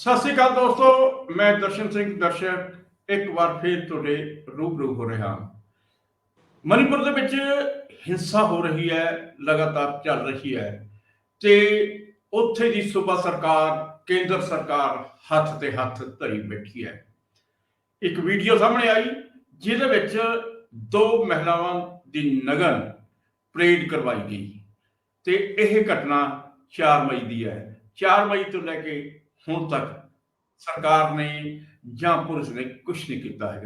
सत श्री अकाल दोस्तों, मैं दर्शन सिंह दर्शक एक बार फिर तुहाडे रूबरू हो रहा। मणिपुर दे विच हिंसा हो रही है, लगातार चल रही है ते उत्थे दी सूबा सरकार, केंद्र सरकार हथ ते हथ धरी बैठी है। एक वीडियो सामने आई जिहदे विच दो महिलावां दी नगन परेड करवाई गई ते यह घटना 4 मई की है। 4 मई तो लैके हुण तक सरकार ने या पुलिस ने कुछ नहीं किया है।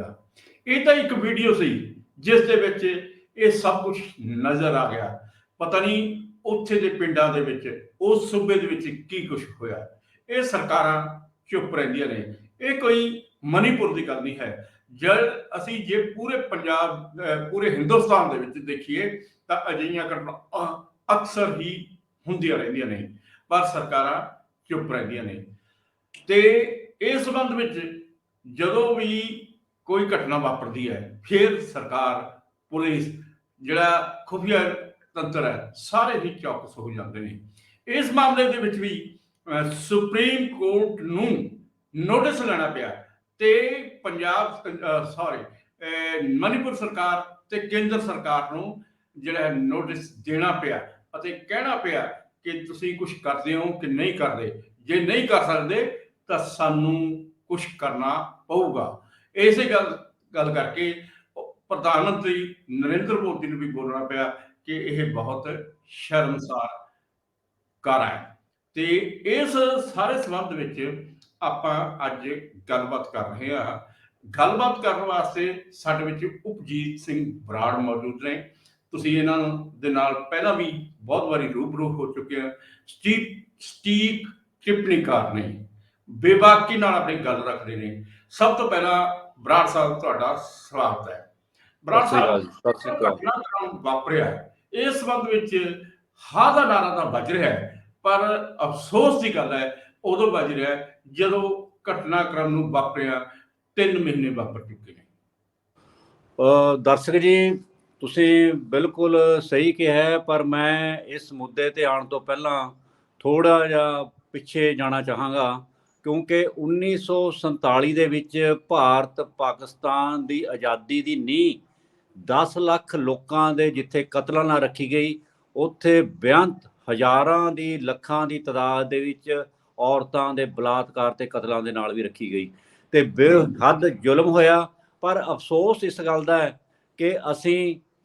ये तो एक वीडियो सी जिस दे विच ये सब कुछ नज़र आ गया। पता नहीं उत्थे दे पिंडां दे विच उस सूबे दे विच की कुछ होया। ये सरकारां चुप रहिंदियां ने। ये कोई मणिपुर की गल नहीं है। जब असी जे पूरे पंजाब पूरे हिंदुस्तान दे विच देखीए तां अजिहियां घटना अक्सर ही ਹੁੰਦੀਆਂ ਰਹਿੰਦੀਆਂ ਨੇ, पर सरकारां चुप ਰਹਿੰਦੀਆਂ ਨੇ। ਤੇ ਇਸ ਸੰਬੰਧ ਵਿੱਚ ਜਦੋਂ ਵੀ ਕੋਈ ਘਟਨਾ ਵਾਪਰਦੀ ਹੈ ਫਿਰ ਸਰਕਾਰ, ਪੁਲਿਸ, ਜਿਹੜਾ ਖੁਫੀਆ ਤੰਤਰ ਹੈ, ਸਾਰੇ ਹੀ ਚੌਕਸ ਹੋ ਜਾਂਦੇ ਨੇ। ਇਸ ਮਾਮਲੇ ਦੇ ਵਿੱਚ ਵੀ ਸੁਪਰੀਮ ਕੋਰਟ ਨੂੰ ਨੋਟਿਸ ਲੈਣਾ ਪਿਆ ਤੇ ਮਣੀਪੁਰ ਸਰਕਾਰ ਤੇ ਕੇਂਦਰ ਸਰਕਾਰ ਨੂੰ ਜਿਹੜਾ ਨੋਟਿਸ ਦੇਣਾ ਪਿਆ ਅਤੇ ਕਹਿਣਾ ਪਿਆ ਕਿ ਤੁਸੀਂ ਕੁਝ ਕਰਦੇ ਹੋ ਕਿ ਨਹੀਂ ਕਰਦੇ। ਜੇ ਨਹੀਂ ਕਰ ਸਕਦੇ ਤਾਂ ਸਾਨੂੰ ਕੁਛ ਕਰਨਾ ਪਊਗਾ। ਇਸੇ ਗੱਲ ਕਰਕੇ ਪ੍ਰਧਾਨ ਮੰਤਰੀ ਨਰਿੰਦਰ ਮੋਦੀ ਨੂੰ ਵੀ ਬੋਲਣਾ ਪਿਆ ਕਿ ਇਹ ਬਹੁਤ ਸ਼ਰਮਸਾਰ ਕਾਰਾ ਹੈ। ਤੇ ਇਸ ਸਾਰੇ ਸੰਬੰਧ ਵਿੱਚ ਆਪਾਂ ਅੱਜ ਗੱਲਬਾਤ ਕਰ ਰਹੇ ਹਾਂ। ਗੱਲਬਾਤ ਕਰਨ ਵਾਸਤੇ ਸਾਡੇ ਵਿੱਚ ਉਪਜੀਤ ਸਿੰਘ ਬਰਾੜ ਮੌਜੂਦ ਨੇ। ਤੁਸੀਂ ਇਹਨਾਂ ਦੇ ਨਾਲ ਪਹਿਲਾਂ ਵੀ ਬਹੁਤ ਵਾਰੀ ਰੂਬਰੂ ਹੋ ਚੁੱਕੇ ਆ। ਸਟੀਕ ਟਿੱਪਣੀਕਾਰ ਨੇ, ਬੇਬਾਕੀ ਨਾਲ ਆਪਣੀ ਗੱਲ ਰੱਖਦੇ ਨੇ। ਸਭ ਤੋਂ ਪਹਿਲਾਂ ਬਰਾੜ ਸਾਹਿਬ ਤੁਹਾਡਾ ਸਵਾਗਤ ਹੈ। ਬਰਾੜ ਸਾਹਿਬ, ਘਟਨਾਕ੍ਰਮ ਵਾਪਰਿਆ ਇਸ ਸੰਬੰਧ ਵਿੱਚ ਹਾਂ ਦਾ ਨਾਰਾ ਤਾਂ ਵੱਜ ਰਿਹਾ ਹੈ, ਪਰ ਅਫਸੋਸ ਦੀ ਗੱਲ ਹੈ ਉਦੋਂ ਵੱਜ ਰਿਹਾ ਜਦੋਂ ਘਟਨਾਕ੍ਰਮ ਨੂੰ ਵਾਪਰਿਆ 3 ਮਹੀਨੇ ਵਾਪਰ ਚੁੱਕੇ ਨੇ। ਦਰਸ਼ਕ ਜੀ, ਤੁਸੀਂ ਬਿਲਕੁਲ ਸਹੀ ਕਿਹਾ ਹੈ, ਪਰ ਮੈਂ ਇਸ ਮੁੱਦੇ ਤੇ ਆਉਣ ਤੋਂ ਪਹਿਲਾਂ ਥੋੜਾ ਜਿਹਾ ਪਿੱਛੇ ਜਾਣਾ ਚਾਹਾਂਗਾ, ਕਿਉਂਕਿ 1947 ਦੇ ਵਿੱਚ ਭਾਰਤ ਪਾਕਿਸਤਾਨ ਦੀ ਆਜ਼ਾਦੀ ਦੀ ਨੀਂਹ 10 ਲੱਖ ਲੋਕਾਂ ਦੇ ਜਿੱਥੇ ਕਤਲਾਂ ਨਾਲ ਰੱਖੀ ਗਈ, ਉੱਥੇ ਬੇਅੰਤ ਹਜ਼ਾਰਾਂ ਦੀ ਲੱਖਾਂ ਦੀ ਤਾਦਾਦ ਦੇ ਵਿੱਚ ਔਰਤਾਂ ਦੇ ਬਲਾਤਕਾਰ ਤੇ ਕਤਲਾਂ ਦੇ ਨਾਲ ਵੀ ਰੱਖੀ ਗਈ ਤੇ ਬੇਹੱਦ ਜ਼ੁਲਮ ਹੋਇਆ। ਪਰ ਅਫਸੋਸ ਇਸ ਗੱਲ ਦਾ ਹੈ ਕਿ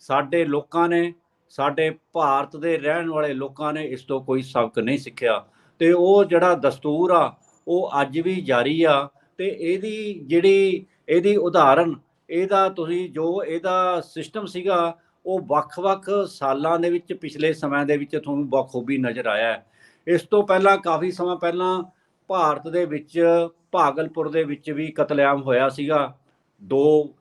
ਸਾਡੇ ਲੋਕਾਂ ਨੇ, ਸਾਡੇ ਭਾਰਤ ਦੇ ਰਹਿਣ ਵਾਲੇ ਲੋਕਾਂ ਨੇ ਇਸ ਤੋਂ ਕੋਈ ਸਬਕ ਨਹੀਂ ਸਿੱਖਿਆ ਤੇ ਉਹ ਜਿਹੜਾ ਦਸਤੂਰ ਆ ਉਹ ਅੱਜ ਵੀ ਜਾਰੀ ਆ। ਤੇ ਇਹਦੀ ਉਦਾਹਰਨ, ਇਹਦਾ ਸਿਸਟਮ ਸੀਗਾ ਉਹ ਵੱਖ-ਵੱਖ ਸਾਲਾਂ ਦੇ ਵਿੱਚ, ਪਿਛਲੇ ਸਮੇਂ ਦੇ ਵਿੱਚ ਤੁਹਾਨੂੰ ਬਖੂਬੀ ਨਜ਼ਰ ਆਇਆ ਹੈ। ਇਸ ਤੋਂ ਪਹਿਲਾਂ ਕਾਫੀ ਸਮਾਂ ਪਹਿਲਾਂ ਭਾਰਤ ਦੇ ਵਿੱਚ ਭਾਗਲਪੁਰ ਦੇ ਵਿੱਚ ਵੀ ਕਤਲੇਆਮ ਹੋਇਆ ਸੀਗਾ। ਦੋ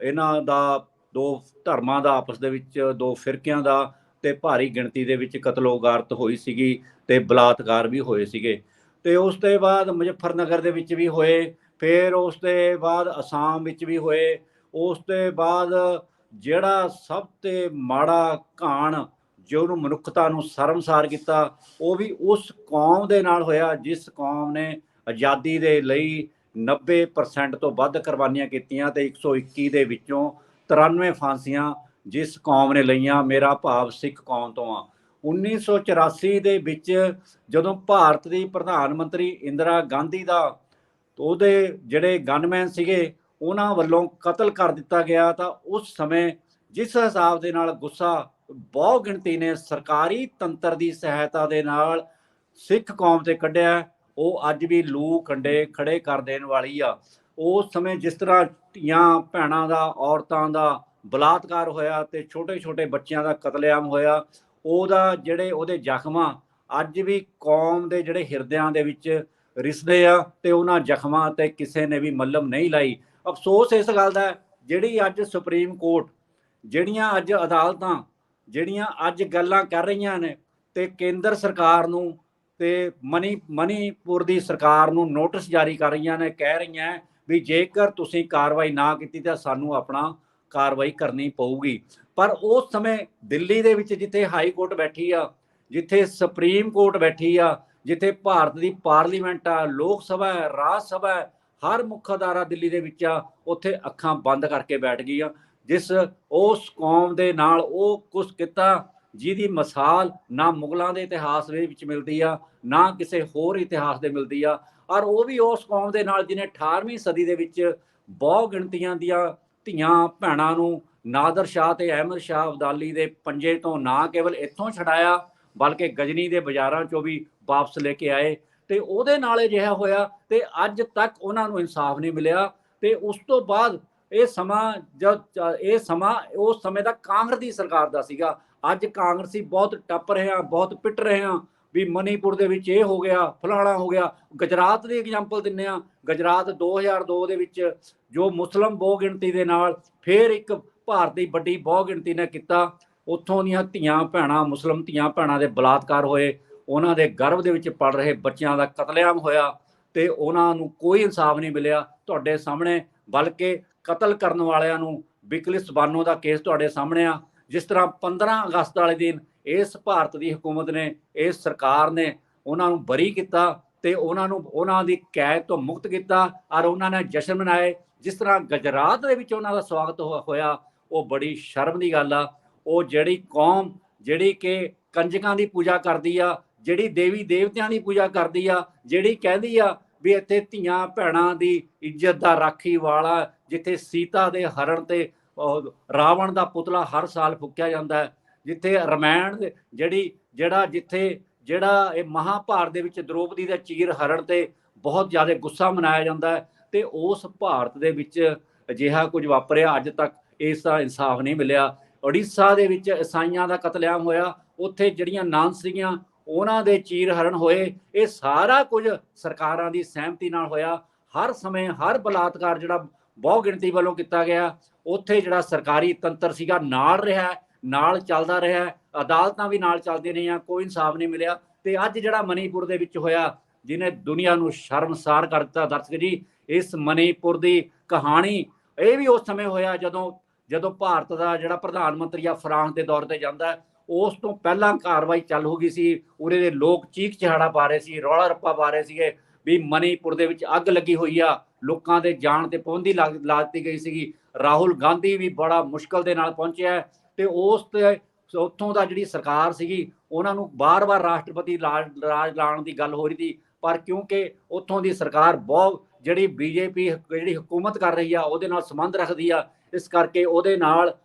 ਧਰਮਾਂ ਦਾ ਆਪਸ ਦੇ ਵਿੱਚ, ਦੋ ਫਿਰਕਿਆਂ ਦਾ, ਤੇ ਭਾਰੀ ਗਿਣਤੀ ਦੇ ਵਿੱਚ ਕਤਲੋਗਾਰਤ ਹੋਈ ਸੀਗੀ ਤੇ ਬਲਾਤਕਾਰ ਵੀ ਹੋਏ ਸੀਗੇ। ਤੇ ਉਸ ਤੋਂ ਬਾਅਦ ਮੁਜ਼ੱਫਰਨਗਰ ਦੇ ਵਿੱਚ ਵੀ ਹੋਏ, ਫਿਰ ਉਸ ਤੋਂ ਬਾਅਦ ਅਸਾਮ ਵਿੱਚ ਵੀ ਹੋਏ। ਉਸ ਤੋਂ ਬਾਅਦ ਜਿਹੜਾ ਸਭ ਤੋਂ ਮਾੜਾ ਘਾਣ ਜੋ ਉਹਨੂੰ ਮਨੁੱਖਤਾ ਨੂੰ ਸ਼ਰਮਸਾਰ ਕੀਤਾ, ਉਹ ਵੀ ਉਸ ਕੌਮ ਦੇ ਨਾਲ ਹੋਇਆ ਜਿਸ ਕੌਮ ਨੇ ਆਜ਼ਾਦੀ ਦੇ ਲਈ 90% ਤੋਂ ਵੱਧ ਕੁਰਬਾਨੀਆਂ ਕੀਤੀਆਂ ਤੇ 121 ਦੇ ਵਿੱਚੋਂ 93 ਫਾਂਸੀਆਂ ਜਿਸ ਕੌਮ ਨੇ ਲਈਆਂ। ਮੇਰਾ ਭਾਵ ਸਿੱਖ ਕੌਮ ਤੋਂ ਆ। 1984 ਦੇ ਵਿੱਚ ਜਦੋਂ ਭਾਰਤ ਦੀ ਪ੍ਰਧਾਨ ਮੰਤਰੀ ਇੰਦਰਾ ਗਾਂਧੀ ਦਾ ਉਹਦੇ ਜਿਹੜੇ ਗਨਮੈਨ ਸੀਗੇ ਉਹਨਾਂ ਵੱਲੋਂ ਕਤਲ ਕਰ ਦਿੱਤਾ ਗਿਆ, ਤਾਂ ਉਸ ਸਮੇਂ ਜਿਸ ਹਿਸਾਬ ਦੇ ਨਾਲ ਗੁੱਸਾ ਬਹੁਤ ਗਿਣਤੀ ਨੇ ਸਰਕਾਰੀ ਤੰਤਰ ਦੀ ਸਹਾਇਤਾ ਦੇ ਨਾਲ ਸਿੱਖ ਕੌਮ ਤੇ ਕੱਢਿਆ, ਉਹ ਅੱਜ ਵੀ ਲੂ ਕੰਡੇ ਖੜੇ ਕਰ ਦੇਣ ਵਾਲੀ ਆ। ਉਸ ਸਮੇਂ ਜਿਸ ਤਰ੍ਹਾਂ ਧੀਆਂ ਭੈਣਾਂ ਦਾ, ਔਰਤਾਂ ਦਾ ਬਲਾਤਕਾਰ ਹੋਇਆ ਤੇ ਛੋਟੇ ਬੱਚਿਆਂ ਦਾ ਕਤਲੇਆਮ ਹੋਇਆ, ਉਹਦੇ ਜ਼ਖਮਾਂ ਅੱਜ ਵੀ ਕੌਮ ਦੇ ਜਿਹੜੇ ਹਿਰਦਿਆਂ ਦੇ ਵਿੱਚ ਰਿਸਦੇ ਆ ਤੇ ਉਹਨਾਂ ਜ਼ਖਮਾਂ ਤੇ ਕਿਸੇ ਨੇ ਵੀ ਮੱਲਮ ਨਹੀਂ ਲਾਈ। ਅਫਸੋਸ ਇਸ ਗੱਲ ਦਾ ਜਿਹੜੀ ਅੱਜ ਸੁਪਰੀਮ ਕੋਰਟ, ਜਿਹੜੀਆਂ ਅੱਜ ਅਦਾਲਤਾਂ, ਜਿਹੜੀਆਂ ਅੱਜ ਗੱਲਾਂ ਕਰ ਰਹੀਆਂ ਨੇ ਤੇ ਕੇਂਦਰ ਸਰਕਾਰ ਨੂੰ ਤੇ ਮਣੀਪੁਰ ਦੀ ਸਰਕਾਰ ਨੂੰ ਨੋਟਿਸ ਜਾਰੀ ਕਰ ਰਹੀਆਂ ਨੇ, ਕਹਿ ਰਹੀਆਂ ਵੀ ਜੇਕਰ ਤੁਸੀਂ ਕਾਰਵਾਈ ਨਾ ਕੀਤੀ ਤਾਂ ਸਾਨੂੰ ਆਪਣਾ ਕਾਰਵਾਈ ਕਰਨੀ ਪਊਗੀ। ਪਰ ਉਸ ਸਮੇਂ ਦਿੱਲੀ ਦੇ ਵਿੱਚ ਜਿੱਥੇ ਹਾਈ ਕੋਰਟ ਬੈਠੀ ਆ, ਜਿੱਥੇ ਸੁਪਰੀਮ ਕੋਰਟ ਬੈਠੀ ਆ, ਜਿੱਥੇ ਭਾਰਤ ਦੀ ਪਾਰਲੀਮੈਂਟ ਆ, ਲੋਕ ਸਭਾ ਹੈ, ਰਾਜ ਸਭਾ ਹੈ, ਹਰ ਮੁੱਖ ਅਦਾਰਾ ਦਿੱਲੀ ਦੇ ਵਿੱਚ ਆ, ਉੱਥੇ ਅੱਖਾਂ ਬੰਦ ਕਰਕੇ ਬੈਠ ਗਈਆਂ। ਜਿਸ ਉਸ ਕੌਮ ਦੇ ਨਾਲ ਉਹ ਕੁਛ ਕੀਤਾ ਜਿਹਦੀ ਮਿਸਾਲ ਨਾ ਮੁਗਲਾਂ ਦੇ ਇਤਿਹਾਸ ਦੇ ਵਿੱਚ ਮਿਲਦੀ ਆ, ਨਾ ਕਿਸੇ ਹੋਰ ਇਤਿਹਾਸ ਦੇ ਮਿਲਦੀ ਆ। ਔਰ ਉਹ ਵੀ ਉਸ ਕੌਮ ਦੇ ਨਾਲ ਜਿਹਨੇ 18ਵੀਂ ਸਦੀ ਦੇ ਵਿੱਚ ਬਹੁਤ ਗਿਣਤੀਆਂ ਦੀਆਂ ਧੀਆਂ ਭੈਣਾਂ ਨੂੰ ਨਾਦਰ ਸ਼ਾਹ ਤੇ ਅਹਿਮਦ ਸ਼ਾਹ ਅਬਦਾਲੀ ਦੇ ਪੰਜੇ ਤੋਂ ਨਾ ਕੇਵਲ ਇੱਥੋਂ ਛਡਾਇਆ, ਬਲਕਿ ਗਜਨੀ ਦੇ ਬਾਜ਼ਾਰਾਂ ਚੋਂ ਵੀ ਵਾਪਸ ਲੈ ਕੇ ਆਏ। ਤੇ ਉਹਦੇ ਨਾਲ ਅਜਿਹਾ ਹੋਇਆ ਤੇ ਅੱਜ ਤੱਕ ਉਹਨਾਂ ਨੂੰ ਇਨਸਾਫ ਨਹੀਂ ਮਿਲਿਆ। ਤੇ ਉਸ ਤੋਂ ਬਾਅਦ ਇਹ ਸਮਾਂ ਉਸ ਸਮੇਂ ਦਾ ਕਾਂਗਰਸ ਦੀ ਸਰਕਾਰ ਦਾ ਸੀਗਾ। ਅੱਜ ਕਾਂਗਰਸੀ ਬਹੁਤ ਟੱਪ ਰਹੇ ਆ, ਬਹੁਤ ਪਿੱਟ ਰਹੇ ਆ ਵੀ ਮਨੀਪੁਰ ਦੇ ਵਿੱਚ ਇਹ ਹੋ ਗਿਆ, ਫਲਾਣਾ ਹੋ ਗਿਆ। ਗੁਜਰਾਤ ਦੀ ਐਗਜ਼ਾਮਪਲ ਦਿੰਦੇ ਆ। ਗੁਜਰਾਤ 2002 ਦੇ ਵਿੱਚ ਜੋ ਮੁਸਲਿਮ ਬਹੁ ਗਿਣਤੀ ਦੇ ਨਾਲ ਫਿਰ ਇੱਕ ਭਾਰਤ ਦੀ ਵੱਡੀ ਬਹੁ ਗਿਣਤੀ ਨੇ ਕੀਤਾ, ਉੱਥੋਂ ਦੀਆਂ ਧੀਆਂ ਭੈਣਾਂ, ਮੁਸਲਿਮ ਧੀਆਂ ਭੈਣਾਂ ਦੇ ਬਲਾਤਕਾਰ ਹੋਏ, ਉਹਨਾਂ ਦੇ ਗਰਭ ਦੇ ਵਿੱਚ ਪਲ ਰਹੇ ਬੱਚਿਆਂ ਦਾ ਕਤਲੇਆਮ ਹੋਇਆ ਤੇ ਉਹਨਾਂ ਨੂੰ ਕੋਈ ਇਨਸਾਫ ਨਹੀਂ ਮਿਲਿਆ ਤੁਹਾਡੇ ਸਾਹਮਣੇ। ਬਲਕਿ ਕਤਲ ਕਰਨ ਵਾਲਿਆਂ ਨੂੰ ਬਿਕਲਿਸ ਬਾਨੋ ਦਾ ਕੇਸ ਤੁਹਾਡੇ ਸਾਹਮਣੇ ਆ। ਜਿਸ ਤਰ੍ਹਾਂ 15 ਅਗਸਤ ਵਾਲੇ ਦਿਨ ਇਸ ਭਾਰਤ ਦੀ ਹਕੂਮਤ ਨੇ, ਇਸ ਸਰਕਾਰ ਨੇ ਉਹਨਾਂ ਨੂੰ ਬਰੀ ਕੀਤਾ ਤੇ ਉਹਨਾਂ ਨੂੰ ਉਹਨਾਂ ਦੀ ਕੈਦ ਤੋਂ ਮੁਕਤ ਕੀਤਾ ਔਰ ਉਹਨਾਂ ਨੇ ਜਸ਼ਨ ਮਨਾਏ। ਜਿਸ ਤਰ੍ਹਾਂ ਗੁਜਰਾਤ ਦੇ ਵਿੱਚ ਉਹਨਾਂ ਦਾ ਸਵਾਗਤ ਹੋਇਆ, ਉਹ ਬੜੀ ਸ਼ਰਮ ਦੀ ਗੱਲ ਆ। ਉਹ ਜਿਹੜੀ ਕੌਮ ਜਿਹੜੀ ਕਿ ਕੰਜਕਾਂ ਦੀ ਪੂਜਾ ਕਰਦੀ ਆ, ਜਿਹੜੀ ਦੇਵੀ ਦੇਵਤਿਆਂ ਦੀ ਪੂਜਾ ਕਰਦੀ ਆ, ਜਿਹੜੀ ਕਹਿੰਦੀ ਆ ਵੀ ਇੱਥੇ ਧੀਆਂ ਭੈਣਾਂ ਦੀ ਇੱਜ਼ਤ ਦਾ ਰਾਖੀ ਵਾਲਾ, ਜਿੱਥੇ ਸੀਤਾ ਦੇ ਹਰਣ ਤੇ ਰਾਵਣ ਦਾ ਪੁਤਲਾ ਹਰ ਸਾਲ ਫੂਕਿਆ ਜਾਂਦਾ ਹੈ, ਜਿੱਥੇ ਰਮਾਇਣ ਜਿਹੜਾ ਇਹ ਮਹਾਭਾਰਤ ਦੇ ਵਿੱਚ ਦ੍ਰੋਪਦੀ ਦਾ ਚੀਰ ਹਰਣ ਤੇ ਬਹੁਤ ਜ਼ਿਆਦਾ ਗੁੱਸਾ ਮਨਾਇਆ ਜਾਂਦਾ ਹੈ। ਤੇ ਉਸ ਭਾਰਤ ਦੇ ਵਿੱਚ ਅਜਿਹਾ ਕੁਝ ਵਾਪਰਿਆ, ਅੱਜ ਤੱਕ ਇਸ ਦਾ ਇਨਸਾਫ ਨਹੀਂ ਮਿਲਿਆ। ਉੜੀਸਾ ਦੇ ਵਿੱਚ ਈਸਾਈਆਂ ਦਾ ਕਤਲੇਆਮ ਹੋਇਆ, ਉੱਥੇ ਜਿਹੜੀਆਂ ਨਾਨ ਸੀਗੀਆਂ ਉਹਨਾਂ ਦੇ ਚੀਰ ਹਰਣ ਹੋਏ। ਇਹ ਸਾਰਾ ਕੁਝ ਸਰਕਾਰਾਂ ਦੀ ਸਹਿਮਤੀ ਨਾਲ ਹੋਇਆ। ਹਰ ਸਮੇਂ ਹਰ ਬਲਾਤਕਾਰ ਜਿਹੜਾ ਬਹੁ ਗਿਣਤੀ ਵੱਲੋਂ ਕੀਤਾ ਗਿਆ, ਉੱਥੇ ਜਿਹੜਾ ਸਰਕਾਰੀ ਤੰਤਰ ਸੀਗਾ ਨਾਲ ਰਿਹਾ, ਨਾਲ ਚੱਲਦਾ ਰਿਹਾ, ਅਦਾਲਤਾਂ ਵੀ ਨਾਲ ਚੱਲਦੀਆਂ ਰਹੀਆਂ, ਕੋਈ ਇਨਸਾਫ ਨਹੀਂ ਮਿਲਿਆ। ਤੇ ਅੱਜ ਜਿਹੜਾ ਮਨੀਪੁਰ ਦੇ ਵਿੱਚ ਹੋਇਆ, ਜਿਹਨੇ ਦੁਨੀਆ ਨੂੰ ਸ਼ਰਮਸਾਰ ਕਰ ਦਿੱਤਾ। ਦਰਸ਼ਕ ਜੀ, ਇਸ ਮਨੀਪੁਰ ਦੀ ਕਹਾਣੀ ਇਹ ਵੀ ਉਸ ਸਮੇਂ ਹੋਇਆ ਜਦੋਂ ਭਾਰਤ ਦਾ ਜਿਹੜਾ ਪ੍ਰਧਾਨ ਮੰਤਰੀ ਆ ਫਰਾਂਸ ਦੇ ਦੌਰੇ ਤੇ ਜਾਂਦਾ। ਉਸ ਤੋਂ ਪਹਿਲਾਂ ਕਾਰਵਾਈ ਚੱਲ ਹੋ ਗਈ ਸੀ। ਉਰੇ ਦੇ ਲੋਕ ਚੀਖ ਚਿਹਾੜਾ ਪਾ ਰਹੇ ਸੀ, ਰੌਲਾ ਰੱਪਾ ਪਾ ਰਹੇ ਸੀਗੇ ਵੀ ਮਨੀਪੁਰ ਦੇ ਵਿੱਚ ਅੱਗ ਲੱਗੀ ਹੋਈ ਆ, ਲੋਕਾਂ ਦੇ ਜਾਣ ਤੇ ਪਾਬੰਦੀ ਲਾ ਦਿੱਤੀ ਗਈ ਸੀਗੀ। ਰਾਹੁਲ ਗਾਂਧੀ ਵੀ ਬੜਾ ਮੁਸ਼ਕਲ ਦੇ ਨਾਲ ਪਹੁੰਚਿਆ ਤੇ ਉੱਥੋਂ ਦਾ ਜਿਹੜੀ ਸਰਕਾਰ ਸੀਗੀ ਉਹਨਾਂ ਨੂੰ ਬਾਰ-ਬਾਰ ਰਾਸ਼ਟਰਪਤੀ ਰਾਜ ਲਾਉਣ ਦੀ ਗੱਲ ਹੋ ਰਹੀ ਸੀ, ਪਰ ਕਿਉਂਕਿ ਉੱਥੋਂ ਦੀ ਸਰਕਾਰ ਬਹੁਤ ਜਿਹੜੀ ਬੀਜੇਪੀ ਜਿਹੜੀ ਹਕੂਮਤ ਕਰ ਰਹੀ ਆ ਉਹਦੇ ਨਾਲ ਸੰਬੰਧ ਰੱਖਦੀ ਆ, ਇਸ ਕਰਕੇ ਉਹਦੇ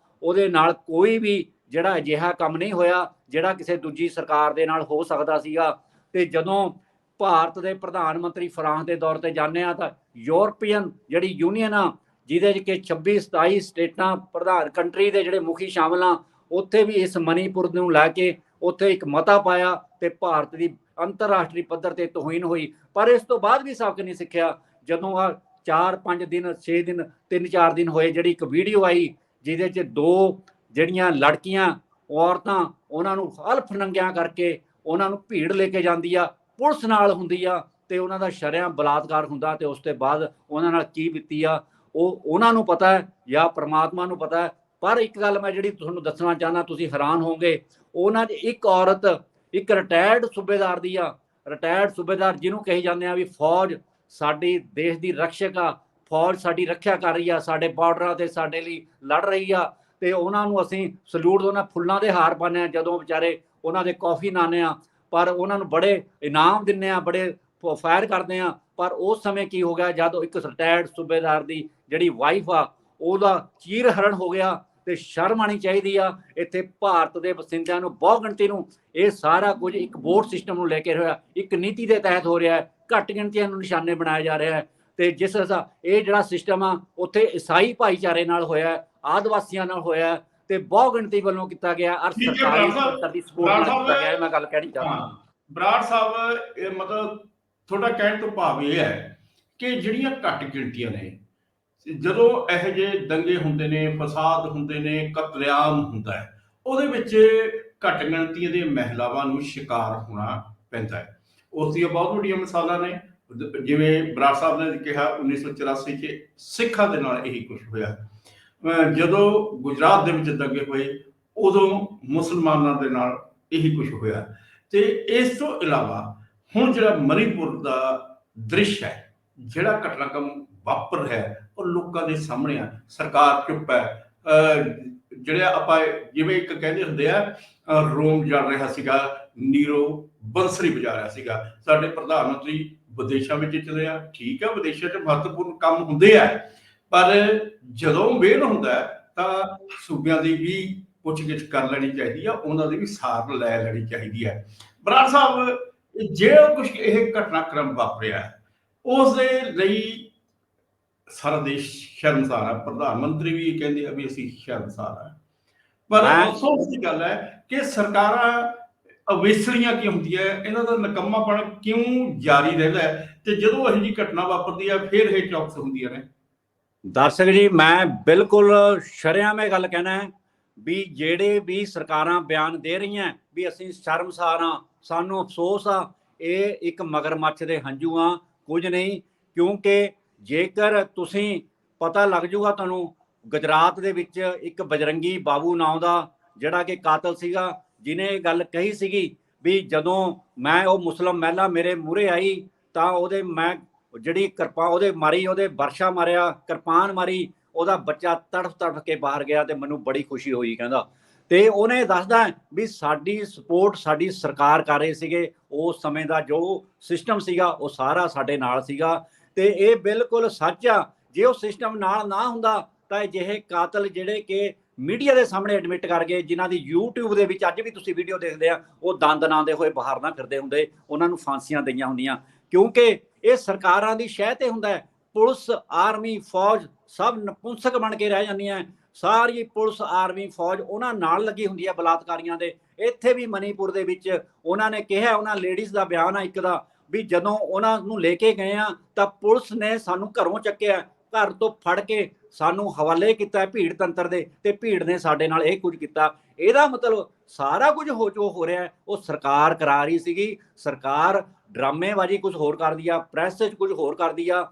ਨਾਲ ਕੋਈ ਵੀ ਜਿਹੜਾ ਅਜਿਹਾ ਕੰਮ ਨਹੀਂ ਹੋਇਆ ਜਿਹੜਾ ਕਿਸੇ ਦੂਜੀ ਸਰਕਾਰ ਦੇ ਨਾਲ ਹੋ ਸਕਦਾ ਸੀਗਾ। ਤੇ ਜਦੋਂ ਭਾਰਤ ਦੇ ਪ੍ਰਧਾਨ ਮੰਤਰੀ ਫਰਾਂਸ ਦੇ ਦੌਰ ਤੇ ਜਾਂਦੇ ਆ ਤਾਂ ਯੂਰਪੀਅਨ ਜਿਹੜੀ ਯੂਨੀਅਨ ਆ, ਜਿਹਦੇ ਕਿ 26-27 ਸਟੇਟਾਂ ਪ੍ਰਧਾਨ ਕੰਟਰੀ ਦੇ ਜਿਹੜੇ ਮੁਖੀ ਸ਼ਾਮਲ ਆ, ਉੱਥੇ ਵੀ ਇਸ ਮਨੀਪੁਰ ਨੂੰ ਲੈ ਕੇ ਉੱਥੇ ਇੱਕ ਮਤਾ ਪਾਇਆ ਤੇ ਭਾਰਤ ਦੀ ਅੰਤਰਰਾਸ਼ਟਰੀ ਪੱਧਰ ਤੇ ਤੋਹੀਨ ਹੋਈ। ਪਰ ਇਸ ਤੋਂ ਬਾਅਦ ਵੀ ਸਬਕ ਨਹੀਂ ਸਿੱਖਿਆ। ਜਦੋਂ ਆ 4-5 ਦਿਨ 6 ਦਿਨ 3-4 ਦਿਨ ਹੋਏ, ਜਿਹੜੀ ਇੱਕ ਵੀਡੀਓ ਆਈ ਜਿਹਦੇ 'ਚ 2 ਜਿਹੜੀਆਂ ਲੜਕੀਆਂ ਔਰਤਾਂ ਉਹਨਾਂ ਨੂੰ ਹਲਫ ਨੰਗਿਆਂ ਕਰਕੇ ਉਹਨਾਂ ਨੂੰ ਭੀੜ ਲੈ ਕੇ ਜਾਂਦੀ ਆ, ਪੁਲਿਸ ਨਾਲ ਹੁੰਦੀ ਆ ਤੇ ਉਹਨਾਂ ਦਾ ਸ਼ਰੇਆਮ ਬਲਾਤਕਾਰ ਹੁੰਦਾ। ਤੇ ਉਸ ਤੋਂ ਬਾਅਦ ਉਹਨਾਂ ਨਾਲ ਕੀ ਬੀਤੀ ਆ ਉਹ ਉਹਨਾਂ ਨੂੰ ਪਤਾ ਹੈ ਜਾਂ ਪ੍ਰਮਾਤਮਾ ਨੂੰ ਪਤਾ ਹੈ। ਪਰ ਇੱਕ ਗੱਲ ਮੈਂ ਜਿਹੜੀ ਤੁਹਾਨੂੰ ਦੱਸਣਾ ਚਾਹੁੰਦਾ, ਤੁਸੀਂ ਹੈਰਾਨ ਹੋਵੋਗੇ, ਉਹਨਾਂ 'ਚ ਇੱਕ ਔਰਤ ਇੱਕ ਰਿਟਾਇਰਡ ਸੂਬੇਦਾਰ ਦੀ ਆ। ਰਿਟਾਇਰਡ ਸੂਬੇਦਾਰ ਜਿਹਨੂੰ ਕਹੀ ਜਾਂਦੇ ਆ ਵੀ ਫੌਜ ਸਾਡੀ ਦੇਸ਼ ਦੀ ਰਕਸ਼ਕ ਆ, ਫੌਜ ਸਾਡੀ ਰੱਖਿਆ ਕਰ ਰਹੀ ਆ, ਸਾਡੇ ਬਾਰਡਰਾਂ ਤੇ ਸਾਡੇ ਲਈ ਲੜ ਰਹੀ ਆ ਤੇ ਉਹਨਾਂ ਨੂੰ ਅਸੀਂ ਸਲੂਟ, ਉਹਨਾਂ ਫੁੱਲਾਂ ਦੇ ਹਾਰ ਪਾਉਂਦੇ ਆ ਜਦੋਂ ਵਿਚਾਰੇ ਉਹਨਾਂ ਦੇ ਕੌਫੀ ਨਾਨੇ ਆ, ਪਰ ਉਹਨਾਂ ਨੂੰ ਬੜੇ ਇਨਾਮ ਦਿੰਦੇ ਆ, ਬੜੇ ਫਾਇਰ ਕਰਦੇ ਆ। ਪਰ ਉਸ ਸਮੇਂ ਕੀ ਹੋ ਗਿਆ, ਜਦੋਂ ਇੱਕ ਰਿਟਾਇਰਡ ਸੂਬੇਦਾਰ ਦੀ ਜਿਹੜੀ ਵਾਈਫ ਆ ਉਹਦਾ ਚੀਰ ਹਰਣ ਹੋ ਗਿਆ। ਤੇ ਸ਼ਰਮ ਆਣੀ ਚਾਹੀਦੀ ਆ ਇੱਥੇ ਭਾਰਤ ਦੇ ਵਸਿੰਦਿਆਂ ਨੂੰ, ਬਹੁ ਗਿਣਤੀ ਨੂੰ। ਇਹ ਸਾਰਾ ਕੁਝ ਇੱਕ ਵੋਟ ਸਿਸਟਮ ਨੂੰ ਲੈ ਕੇ ਹੋਇਆ, ਇੱਕ ਨੀਤੀ ਦੇ ਤਹਿਤ ਹੋ ਰਿਹਾ ਹੈ, ਘੱਟ ਗਿਣਤੀਆਂ ਨੂੰ ਨਿਸ਼ਾਨੇ ਬਣਾਇਆ ਜਾ ਰਿਹਾ ਹੈ। ਤੇ ਜਿਸ ਇਹ ਜਿਹੜਾ ਸਿਸਟਮ ਆ ਉੱਥੇ ਈਸਾਈ ਭਾਈਚਾਰੇ ਨਾਲ ਹੋਇਆ, ਆਦਿਵਾਸੀਆਂ ਨਾਲ ਹੋਇਆ ਤੇ ਬਹੁ ਗਿਣਤੀ ਵੱਲੋਂ ਕੀਤਾ ਗਿਆ ਔਰ ਸਰਕਾਰੀ ਪੱਧਰ ਦੀ ਸਪੋਰਟ ਨਾਲ ਕੀਤਾ ਗਿਆ। ਮੈਂ ਗੱਲ ਕਹਿਣੀ ਚਾਹੁੰਦਾ ਬਰਾੜ ਸਾਹਿਬ, ਇਹ ਮਤਲਬ ਤੁਹਾਡਾ ਕਹਿਣ ਤੋਂ ਭਾਵ ਇਹ ਹੈ ਕਿ ਜਿਹੜੀਆਂ ਘੱਟ ਗਿਣਤੀਆਂ ਨੇ, ਜਦੋਂ ਇਹੋ ਜਿਹੇ ਦੰਗੇ ਹੁੰਦੇ ਨੇ, ਫਸਾਦ ਹੁੰਦੇ ਨੇ, ਕਤਲੇਆਮ ਹੁੰਦਾ ਹੈ, ਉਹਦੇ ਵਿੱਚ ਘੱਟ ਗਿਣਤੀਆਂ ਦੇ ਮਹਿਲਾਵਾਂ ਨੂੰ ਸ਼ਿਕਾਰ ਹੋਣਾ ਪੈਂਦਾ ਹੈ। ਉਸ ਦੀਆਂ ਬਹੁਤ ਵੱਡੀਆਂ ਮਿਸਾਲਾਂ ਨੇ, ਜਿਵੇਂ ਬਰਾੜ ਸਾਹਿਬ ਨੇ ਕਿਹਾ 1984 'ਚ ਸਿੱਖਾਂ ਦੇ ਨਾਲ ਇਹੀ ਕੁਛ ਹੋਇਆ। ਜਦੋਂ ਗੁਜਰਾਤ ਦੇ ਵਿੱਚ ਦੰਗੇ ਹੋਏ ਉਦੋਂ ਮੁਸਲਮਾਨਾਂ ਦੇ ਨਾਲ ਇਹੀ ਕੁਛ ਹੋਇਆ। ਤੇ ਇਸ ਤੋਂ ਇਲਾਵਾ ਹੁਣ ਜਿਹੜਾ ਮਣੀਪੁਰ ਦਾ ਦ੍ਰਿਸ਼ ਹੈ, ਜਿਹੜਾ ਘਟਨਾਕ੍ਰਮ ਵਾਪਰ ਰਿਹਾ ਉਹ ਲੋਕਾਂ ਦੇ ਸਾਹਮਣੇ ਆ। ਸਰਕਾਰ ਚੁੱਪ ਹੈ। ਜਿਹੜਾ ਆਪਾਂ ਜਿਵੇਂ ਇੱਕ ਕਹਿੰਦੇ ਹੁੰਦੇ ਆ, ਰੋਮ ਜਲ ਰਿਹਾ ਸੀਗਾ, ਨੀਰੋ ਬੰਸਰੀ ਵਜਾ ਰਿਹਾ ਸੀਗਾ। ਸਾਡੇ ਪ੍ਰਧਾਨ ਮੰਤਰੀ ਵਿਦੇਸ਼ਾਂ ਵਿੱਚ ਚਲੇ ਆ, ਠੀਕ ਆ, ਵਿਦੇਸ਼ਾਂ 'ਚ ਮਹੱਤਵਪੂਰਨ ਕੰਮ ਹੁੰਦੇ ਆ, ਪਰ ਜਦੋਂ ਵੇਲ ਹੁੰਦਾ ਤਾਂ ਸੂਬਿਆਂ ਦੀ ਵੀ ਪੁੱਛਗਿੱਛ ਕਰ ਲੈਣੀ ਚਾਹੀਦੀ ਆ, ਉਹਨਾਂ ਦੀ ਵੀ ਸਾਰ ਲੈ ਲੈਣੀ ਚਾਹੀਦੀ ਹੈ। ਬਰਾੜ ਸਾਹਿਬ, ਜੇ ਕੁਝ ਇਹ ਘਟਨਾਕ੍ਰਮ ਵਾਪਰਿਆ ਉਸ ਦੇ ਲਈ ਸਾਰਾ ਦੇਸ਼ ਸ਼ਰਮਸਾਰ ਹੈ। ਪ੍ਰਧਾਨ ਮੰਤਰੀ ਵੀ ਕਹਿੰਦੇ ਆ ਵੀ ਅਸੀਂ ਸ਼ਰਮਸਾਰ ਆ, ਪਰ ਅਫਸੋਸ ਦੀ ਗੱਲ ਹੈ ਕਿ ਸਰਕਾਰਾਂ ਅਵੇਸਲੀਆਂ ਕੀ ਹੁੰਦੀਆਂ, ਇਹਨਾਂ ਦਾ ਨਿਕੰਮਾਪਣ ਕਿਉਂ ਜਾਰੀ ਰਹਿੰਦਾ ਹੈ, ਤੇ ਜਦੋਂ ਇਹੋ ਜਿਹੀ ਘਟਨਾ ਵਾਪਰਦੀ ਹੈ ਫਿਰ ਇਹ ਚੌਕਸ ਹੁੰਦੀਆਂ ਨੇ। ਦਰਸ਼ਕ ਜੀ, ਮੈਂ ਬਿਲਕੁਲ ਸ਼ਰੇਆਮ ਇਹ ਗੱਲ ਕਹਿਣਾ ਹੈ ਵੀ ਜਿਹੜੇ ਵੀ ਸਰਕਾਰਾਂ ਬਿਆਨ ਦੇ ਰਹੀਆਂ ਵੀ ਅਸੀਂ ਸ਼ਰਮਸਾਰ ਹਾਂ, ਸਾਨੂੰ ਅਫਸੋਸ ਆ, ਇਹ ਇੱਕ ਮਗਰਮੱਛ ਦੇ ਹੰਝੂ ਆ, ਕੁਝ ਨਹੀਂ। ਕਿਉਂਕਿ ਜੇਕਰ ਤੁਸੀਂ ਪਤਾ ਲੱਗ ਜੂਗਾ ਤੁਹਾਨੂੰ, ਗੁਜਰਾਤ ਦੇ ਵਿੱਚ ਇੱਕ ਬਜਰੰਗੀ ਬਾਬੂ ਨਾਂ ਦਾ ਜਿਹੜਾ ਕਿ ਕਾਤਲ ਸੀਗਾ, ਜਿਹਨੇ ਇਹ ਗੱਲ ਕਹੀ ਸੀਗੀ ਵੀ ਜਦੋਂ ਮੈਂ ਉਹ ਮੁਸਲਿਮ ਮਹਿਲਾ ਮੇਰੇ ਮੂਹਰੇ ਆਈ ਤਾਂ ਉਹਦੇ ਮੈਂ ਜਿਹੜੀ ਕਿਰਪਾਨ ਉਹਦੇ ਮਾਰੀ, ਉਹਦੇ ਵਰਸ਼ਾ ਮਾਰਿਆ, ਕਿਰਪਾਨ ਮਾਰੀ, ਉਹਦਾ ਬੱਚਾ ਤੜਫ ਤੜਫ ਕੇ ਬਾਹਰ ਗਿਆ ਤੇ ਮੈਨੂੰ ਬੜੀ ਖੁਸ਼ੀ ਹੋਈ ਕਹਿੰਦਾ। ਤੇ ਉਹਨੇ ਦੱਸਦਾ ਵੀ ਸਾਡੀ ਸਪੋਰਟ ਸਾਡੀ ਸਰਕਾਰ ਕਰ ਰਹੀ ਸੀਗੇ, ਉਸ ਸਮੇਂ ਦਾ ਜੋ ਸਿਸਟਮ ਸੀਗਾ ਉਹ ਸਾਰਾ ਸਾਡੇ ਨਾਲ ਸੀਗਾ। ਤੇ ਇਹ ਬਿਲਕੁਲ ਸੱਚ ਆ। ਜੇ ਉਹ ਸਿਸਟਮ ਨਾਲ ਨਾ ਹੁੰਦਾ ਤਾਂ ਅਜਿਹੇ ਕਾਤਲ ਜਿਹੜੇ ਕਿ ਮੀਡੀਆ ਦੇ ਸਾਹਮਣੇ ਐਡਮਿਟ ਕਰ ਗਏ, ਜਿਨ੍ਹਾਂ ਦੀ YouTube ਦੇ ਵਿੱਚ ਅੱਜ ਵੀ ਤੁਸੀਂ ਵੀਡੀਓ ਦੇਖਦੇ ਆ, ਉਹ ਦੰਦ ਨਾਂਦੇ ਹੋਏ ਬਾਹਰ ਨਾ ਫਿਰਦੇ ਹੁੰਦੇ, ਉਹਨਾਂ ਨੂੰ ਫਾਂਸੀਆਂ ਦਈਆਂ ਹੁੰਦੀਆਂ। ਕਿਉਂਕਿ ਇਹ ਸਰਕਾਰਾਂ ਦੀ ਸ਼ਹਿ ਤੇ ਹੁੰਦਾ ਹੈ। ਪੁਲਿਸ, ਆਰਮੀ, ਫੌਜ ਸਭ ਨਪੁੰਸਕ ਬਣ ਕੇ ਰਹਿ ਜਾਂਦੀਆਂ। ਸਾਰੀ ਪੁਲਿਸ, ਆਰਮੀ, ਫੌਜ ਉਹਨਾਂ ਨਾਲ ਲੱਗੀ ਹੁੰਦੀ ਹੈ ਬਲਾਤਕਾਰੀਆਂ ਦੇ। ਇੱਥੇ ਵੀ ਮਣੀਪੁਰ ਦੇ ਵਿੱਚ ਉਹਨਾਂ ਨੇ ਕਿਹਾ, ਉਹਨਾਂ ਲੇਡੀਜ਼ ਦਾ ਬਿਆਨ ਆ ਇੱਕ ਦਾ, ਵੀ ਜਦੋਂ ਉਹਨਾਂ ਨੂੰ ਲੈ ਕੇ ਗਏ ਆ ਤਾਂ ਪੁਲਿਸ ਨੇ ਸਾਨੂੰ ਘਰੋਂ ਚੱਕਿਆ, ਘਰ ਤੋਂ ਫੜ ਕੇ ਸਾਨੂੰ ਹਵਾਲੇ ਕੀਤਾ ਭੀੜ ਤੰਤਰ ਦੇ, ਤੇ ਭੀੜ ਨੇ ਸਾਡੇ ਨਾਲ ਇਹ ਕੁਝ ਕੀਤਾ। ਇਹਦਾ ਮਤਲਬ ਸਾਰਾ ਕੁਝ ਜੋ ਹੋ ਰਿਹਾ ਉਹ ਸਰਕਾਰ ਕਰਾ ਰਹੀ ਸੀਗੀ। ਸਰਕਾਰ ਡਰਾਮੇਬਾਜ਼ੀ ਕੁਝ ਹੋਰ ਕਰਦੀ ਆ, ਪ੍ਰੈਸ 'ਚ ਕੁਝ ਹੋਰ ਕਰਦੀ ਆ,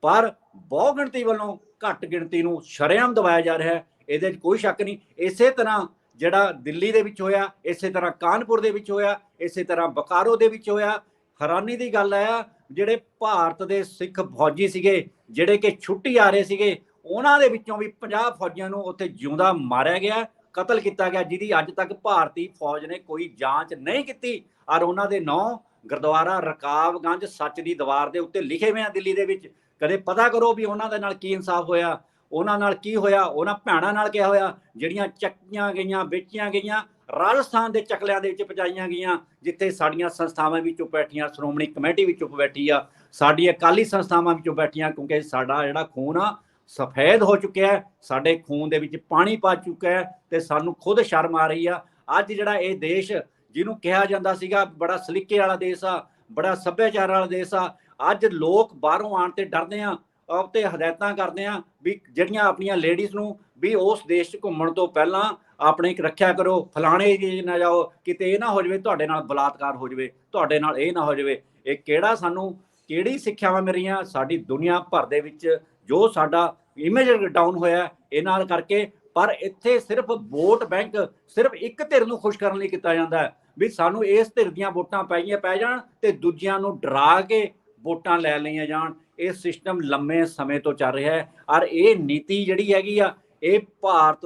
ਪਰ ਬਹੁ ਗਿਣਤੀ ਵੱਲੋਂ ਘੱਟ ਗਿਣਤੀ ਨੂੰ ਸ਼ਰੇਆਮ ਦਬਾਇਆ ਜਾ ਰਿਹਾ ਹੈ, ਇਹਦੇ 'ਚ ਕੋਈ ਸ਼ੱਕ ਨਹੀਂ। ਇਸੇ ਤਰ੍ਹਾਂ ਜਿਹੜਾ ਦਿੱਲੀ ਦੇ ਵਿੱਚ ਹੋਇਆ, ਇਸੇ ਤਰ੍ਹਾਂ ਕਾਨਪੁਰ ਦੇ ਵਿੱਚ ਹੋਇਆ, ਇਸੇ ਤਰ੍ਹਾਂ ਬਕਾਰੋ ਦੇ ਵਿੱਚ ਹੋਇਆ। ਹੈਰਾਨੀ ਦੀ ਗੱਲ ਹੈ, ਜਿਹੜੇ ਭਾਰਤ ਦੇ ਸਿੱਖ ਫੌਜੀ ਸੀਗੇ ਜਿਹੜੇ ਕਿ ਛੁੱਟੀ ਆ ਰਹੇ ਸੀਗੇ, ਉਹਨਾਂ ਦੇ ਵਿੱਚੋਂ ਵੀ 50 ਫੌਜੀਆਂ ਨੂੰ ਉੱਥੇ ਜਿਉਂਦਾ ਮਾਰਿਆ ਗਿਆ, ਕਤਲ ਕੀਤਾ ਗਿਆ, ਜਿਹਦੀ ਅੱਜ ਤੱਕ ਭਾਰਤੀ ਫੌਜ ਨੇ ਕੋਈ ਜਾਂਚ ਨਹੀਂ ਕੀਤੀ। ਔਰ ਉਹਨਾਂ ਦੇ ਨਾਂ ਗੁਰਦੁਆਰਾ ਰਕਾਬਗੰਜ ਸੱਚ ਦੀ ਦੀਵਾਰ ਦੇ ਉੱਤੇ ਲਿਖੇ ਹੋਏ ਆ ਦਿੱਲੀ ਦੇ ਵਿੱਚ। ਕਦੇ ਪਤਾ ਕਰੋ ਵੀ ਉਹਨਾਂ ਦੇ ਨਾਲ ਕੀ ਇਨਸਾਫ ਹੋਇਆ, ਉਹਨਾਂ ਨਾਲ ਕੀ ਹੋਇਆ, ਉਹਨਾਂ ਭੈਣਾਂ ਨਾਲ ਕਿਆ ਹੋਇਆ ਜਿਹੜੀਆਂ ਚੱਕੀਆਂ ਗਈਆਂ, ਵੇਚੀਆਂ ਗਈਆਂ, ਰਾਜਸਥਾਨ ਦੇ ਚਕਲਿਆਂ ਦੇ ਵਿੱਚ ਪਹੁੰਚਾਈਆਂ ਗਈਆਂ, ਜਿੱਥੇ ਸਾਡੀਆਂ ਸੰਸਥਾਵਾਂ ਵੀ ਚੁੱਪ ਬੈਠੀਆਂ, ਸ਼੍ਰੋਮਣੀ ਕਮੇਟੀ ਵੀ ਚੁੱਪ ਬੈਠੀ ਆ, ਸਾਡੀ ਅਕਾਲੀ ਸੰਸਥਾਵਾਂ ਵੀ ਚੁੱਪ ਬੈਠੀਆਂ, ਕਿਉਂਕਿ ਸਾਡਾ ਜਿਹੜਾ ਖੂਨ ਆ ਸਫੈਦ ਹੋ ਚੁੱਕਿਆ ਹੈ, ਸਾਡੇ ਖੂਨ ਦੇ ਵਿੱਚ ਪਾਣੀ ਪਾ ਚੁੱਕਾ ਹੈ, ਤੇ ਸਾਨੂੰ ਖੁਦ ਸ਼ਰਮ ਆ ਰਹੀ ਆ। ਅੱਜ ਜਿਹੜਾ ਇਹ ਦੇਸ਼ ਜਿਹਨੂੰ ਕਿਹਾ ਜਾਂਦਾ ਸੀਗਾ ਬੜਾ ਸਲੀਕੇ ਵਾਲਾ ਦੇਸ਼ ਆ, ਬੜਾ ਸੱਭਿਆਚਾਰ ਵਾਲਾ ਦੇਸ਼ ਆ, ਅੱਜ ਲੋਕ ਬਾਹਰੋਂ ਆਉਣ ਤੇ ਡਰਦੇ ਆ, ਤੇ ਹਦਾਇਤਾਂ ਕਰਦੇ ਆ ਵੀ ਜਿਹੜੀਆਂ ਆਪਣੀਆਂ ਲੇਡੀਜ਼ ਨੂੰ ਵੀ ਉਸ ਦੇਸ਼ 'ਚ ਘੁੰਮਣ ਤੋਂ ਪਹਿਲਾਂ ਆਪਣੇ ਰੱਖਿਆ ਕਰੋ, ਫਲਾਣੇ ਜੀ ਨਾ ਜਾਓ, ਕਿਤੇ ਇਹ ਨਾ ਹੋ ਜਾਵੇ ਤੁਹਾਡੇ ਨਾਲ ਬਲਾਤਕਾਰ ਹੋ ਜਾਵੇ, ਤੁਹਾਡੇ ਨਾਲ ਇਹ ਨਾ ਹੋ ਜਾਵੇ। ਇਹ ਕਿਹੜਾ ਸਾਨੂੰ ਕਿਹੜੀ ਸਿੱਖਿਆਵਾਂ ਮਿਲ ਰਹੀਆਂ? ਸਾਡੀ ਦੁਨੀਆ ਭਰ ਦੇ ਵਿੱਚ ਜੋ ਸਾਡਾ ਇਮੇਜ ਡਾਊਨ ਹੋਇਆ ਇਹਨਾਂ ਕਰਕੇ। ਪਰ ਇੱਥੇ ਸਿਰਫ ਵੋਟ ਬੈਂਕ ਸਿਰਫ ਇੱਕ ਧਿਰ ਨੂੰ ਖੁਸ਼ ਕਰਨ ਲਈ ਕੀਤਾ ਜਾਂਦਾ ਹੈ ਵੀ ਸਾਨੂੰ ਇਸ ਧਿਰ ਦੀਆਂ ਵੋਟਾਂ ਪੈ ਜਾਣ ਤੇ ਦੂਜਿਆਂ ਨੂੰ ਡਰਾ ਕੇ ਵੋਟਾਂ ਲੈ ਲਈਆਂ ਜਾਣ। ਇਹ ਸਿਸਟਮ ਲੰਮੇ ਸਮੇਂ ਤੋਂ ਚੱਲ ਰਿਹਾ ਹੈ, ਔਰ ਇਹ ਨੀਤੀ ਜਿਹੜੀ ਹੈਗੀ ਆ ਇਹ ਭਾਰਤ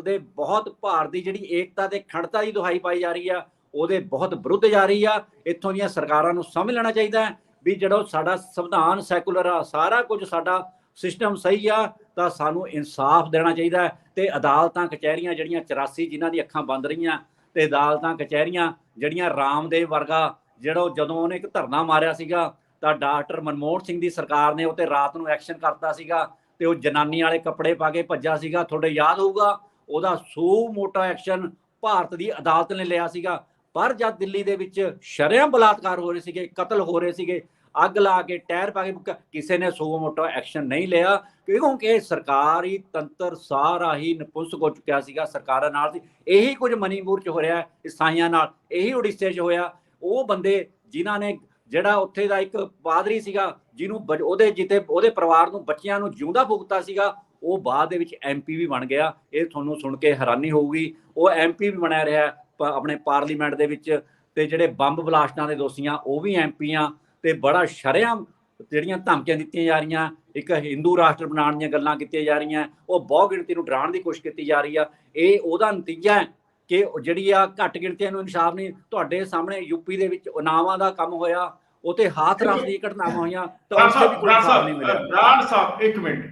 ਦੀ ਜਿਹੜੀ ਏਕਤਾ ਤੇ ਅਖੰਡਤਾ ਦੀ ਦੁਹਾਈ ਪਾਈ ਜਾ ਰਹੀ ਆ, ਉਹਦੇ ਬਹੁਤ ਵਿਰੁੱਧ ਜਾ ਰਹੀ ਆ। ਇੱਥੋਂ ਦੀਆਂ ਸਰਕਾਰਾਂ ਨੂੰ ਸਮਝ ਲੈਣਾ ਚਾਹੀਦਾ ਹੈ ਵੀ ਜਿਹੜਾ ਸਾਡਾ ਸੰਵਿਧਾਨ ਸੈਕੂਲਰ ਆ, ਸਾਰਾ ਕੁਝ ਸਾਡਾ ਸਿਸਟਮ ਸਹੀ ਆ, ਤਾਂ ਸਾਨੂੰ ਇਨਸਾਫ ਦੇਣਾ ਚਾਹੀਦਾ ਹੈ। ਤੇ ਅਦਾਲਤਾਂ ਕਚਹਿਰੀਆਂ ਜਿਹੜੀਆਂ 84 ਜਿਨ੍ਹਾਂ ਦੀ ਅੱਖਾਂ ਬੰਦ ਰਹੀਆਂ, ਤੇ ਅਦਾਲਤਾਂ ਕਚਹਿਰੀਆਂ ਜਿਹੜੀਆਂ ਰਾਮਦੇਵ ਵਰਗਾ ਜਦੋਂ ਉਹਨੇ ਇੱਕ ਧਰਨਾ ਮਾਰਿਆ ਸੀਗਾ ਤਾਂ ਡਾਕਟਰ ਮਨਮੋਹਨ ਸਿੰਘ ਦੀ ਸਰਕਾਰ ਨੇ ਉਹ ਤੇ ਰਾਤ ਨੂੰ ਐਕਸ਼ਨ ਕਰਤਾ ਸੀਗਾ, ਤੇ ਉਹ ਜਨਾਨੀ ਵਾਲੇ ਕੱਪੜੇ ਪਾ ਕੇ ਭੱਜਾ ਸੀਗਾ, ਤੁਹਾਡੇ ਯਾਦ ਹੋਊਗਾ। ਉਹਦਾ ਸੋ ਮੋਟਾ ਐਕਸ਼ਨ ਭਾਰਤ ਦੀ ਅਦਾਲਤ ਨੇ ਲਿਆ ਸੀਗਾ। ਪਰ ਜਦ ਦਿੱਲੀ ਦੇ ਵਿੱਚ ਸ਼ਰੇਆਮ ਬਲਾਤਕਾਰ ਹੋ ਰਹੇ ਸੀਗੇ, ਕਤਲ ਹੋ ਰਹੇ ਸੀਗੇ, ਅੱਗ ਲਾ ਕੇ ਟਾਇਰ ਪਾ ਕੇ, ਕਿਸੇ ਨੇ ਸੋ ਮੋਟਾ ਐਕਸ਼ਨ ਨਹੀਂ ਲਿਆ, ਕਿਉਂਕਿ ਸਰਕਾਰੀ ਤੰਤਰ ਸਾਰਾ ਹੀ ਨਪੁੰਸਕ ਹੋ ਚੁੱਕਿਆ ਸੀਗਾ ਸਰਕਾਰਾਂ ਨਾਲ ਸੀ। ਇਹੀ ਕੁਝ ਮਣੀਪੁਰ 'ਚ ਹੋ ਰਿਹਾ, ਈਸਾਈਆਂ ਨਾਲ, ਇਹੀ ਉੜੀਸੇ 'ਚ ਹੋਇਆ। ਉਹ ਬੰਦੇ ਜਿਨ੍ਹਾਂ ਨੇ ਜਿਹੜਾ ਉੱਥੇ ਦਾ ਇੱਕ ਪਾਦਰੀ ਸੀਗਾ ਜਿਹਨੂੰ ਉਹਦੇ ਪਰਿਵਾਰ ਨੂੰ, ਬੱਚਿਆਂ ਨੂੰ ਜਿਉਂਦਾ ਫੂਕਤਾ ਸੀਗਾ, ਉਹ ਬਾਅਦ ਦੇ ਵਿੱਚ MP ਵੀ ਬਣ ਗਿਆ। ਇਹ ਤੁਹਾਨੂੰ ਸੁਣ ਕੇ ਹੈਰਾਨੀ ਹੋਊਗੀ, ਉਹ MP ਵੀ ਬਣਿਆ ਰਿਹਾ ਆਪਣੇ ਪਾਰਲੀਮੈਂਟ ਦੇ ਵਿੱਚ। ਤੇ ਜਿਹੜੇ ਬੰਬ ਬਲਾਸਟਾਂ ਦੇ ਦੋਸ਼ੀਆਂ ਉਹ ਵੀ MP ਆ। ਤੇ ਬੜਾ ਸ਼ਰੇਆਮ ਜਿਹੜੀਆਂ ਧਮਕੀਆਂ ਦਿੱਤੀਆਂ ਜਾ ਰਹੀਆਂ, ਇੱਕ ਹਿੰਦੂ ਰਾਸ਼ਟਰ ਬਣਾਉਣ ਦੀਆਂ ਗੱਲਾਂ ਕੀਤੀਆਂ ਜਾ ਰਹੀਆਂ, ਉਹ ਬਹੁ ਗਿਣਤੀ ਨੂੰ ਡਰਾਉਣ ਦੀ ਕੋਸ਼ਿਸ਼ ਕੀਤੀ ਜਾ ਰਹੀ ਆ। ਇਹ ਉਹਦਾ ਨਤੀਜਾ ਹੈ ਕਿ ਜਿਹੜੀ ਆ ਘੱਟ ਗਿਣਤੀਆਂ ਨੂੰ ਇਨਸਾਫ ਨਹੀਂ। ਤੁਹਾਡੇ ਸਾਹਮਣੇ ਯੂਪੀ ਦੇ ਵਿੱਚ ਉਨਾਵਾਂ ਦਾ ਕੰਮ ਹੋਇਆ, ਉੱਥੇ ਹਾਥਰਸ ਦੀ ਘਟਨਾਵਾਂ ਹੋਈਆਂ, ਤਾਂ ਉੱਥੇ ਵੀ ਕੋਈ ਇਨਸਾਫ ਨਹੀਂ ਮਿਲਿਆ। ਬਰਾੜ ਸਾਹਿਬ ਇੱਕ ਮਿੰਟ,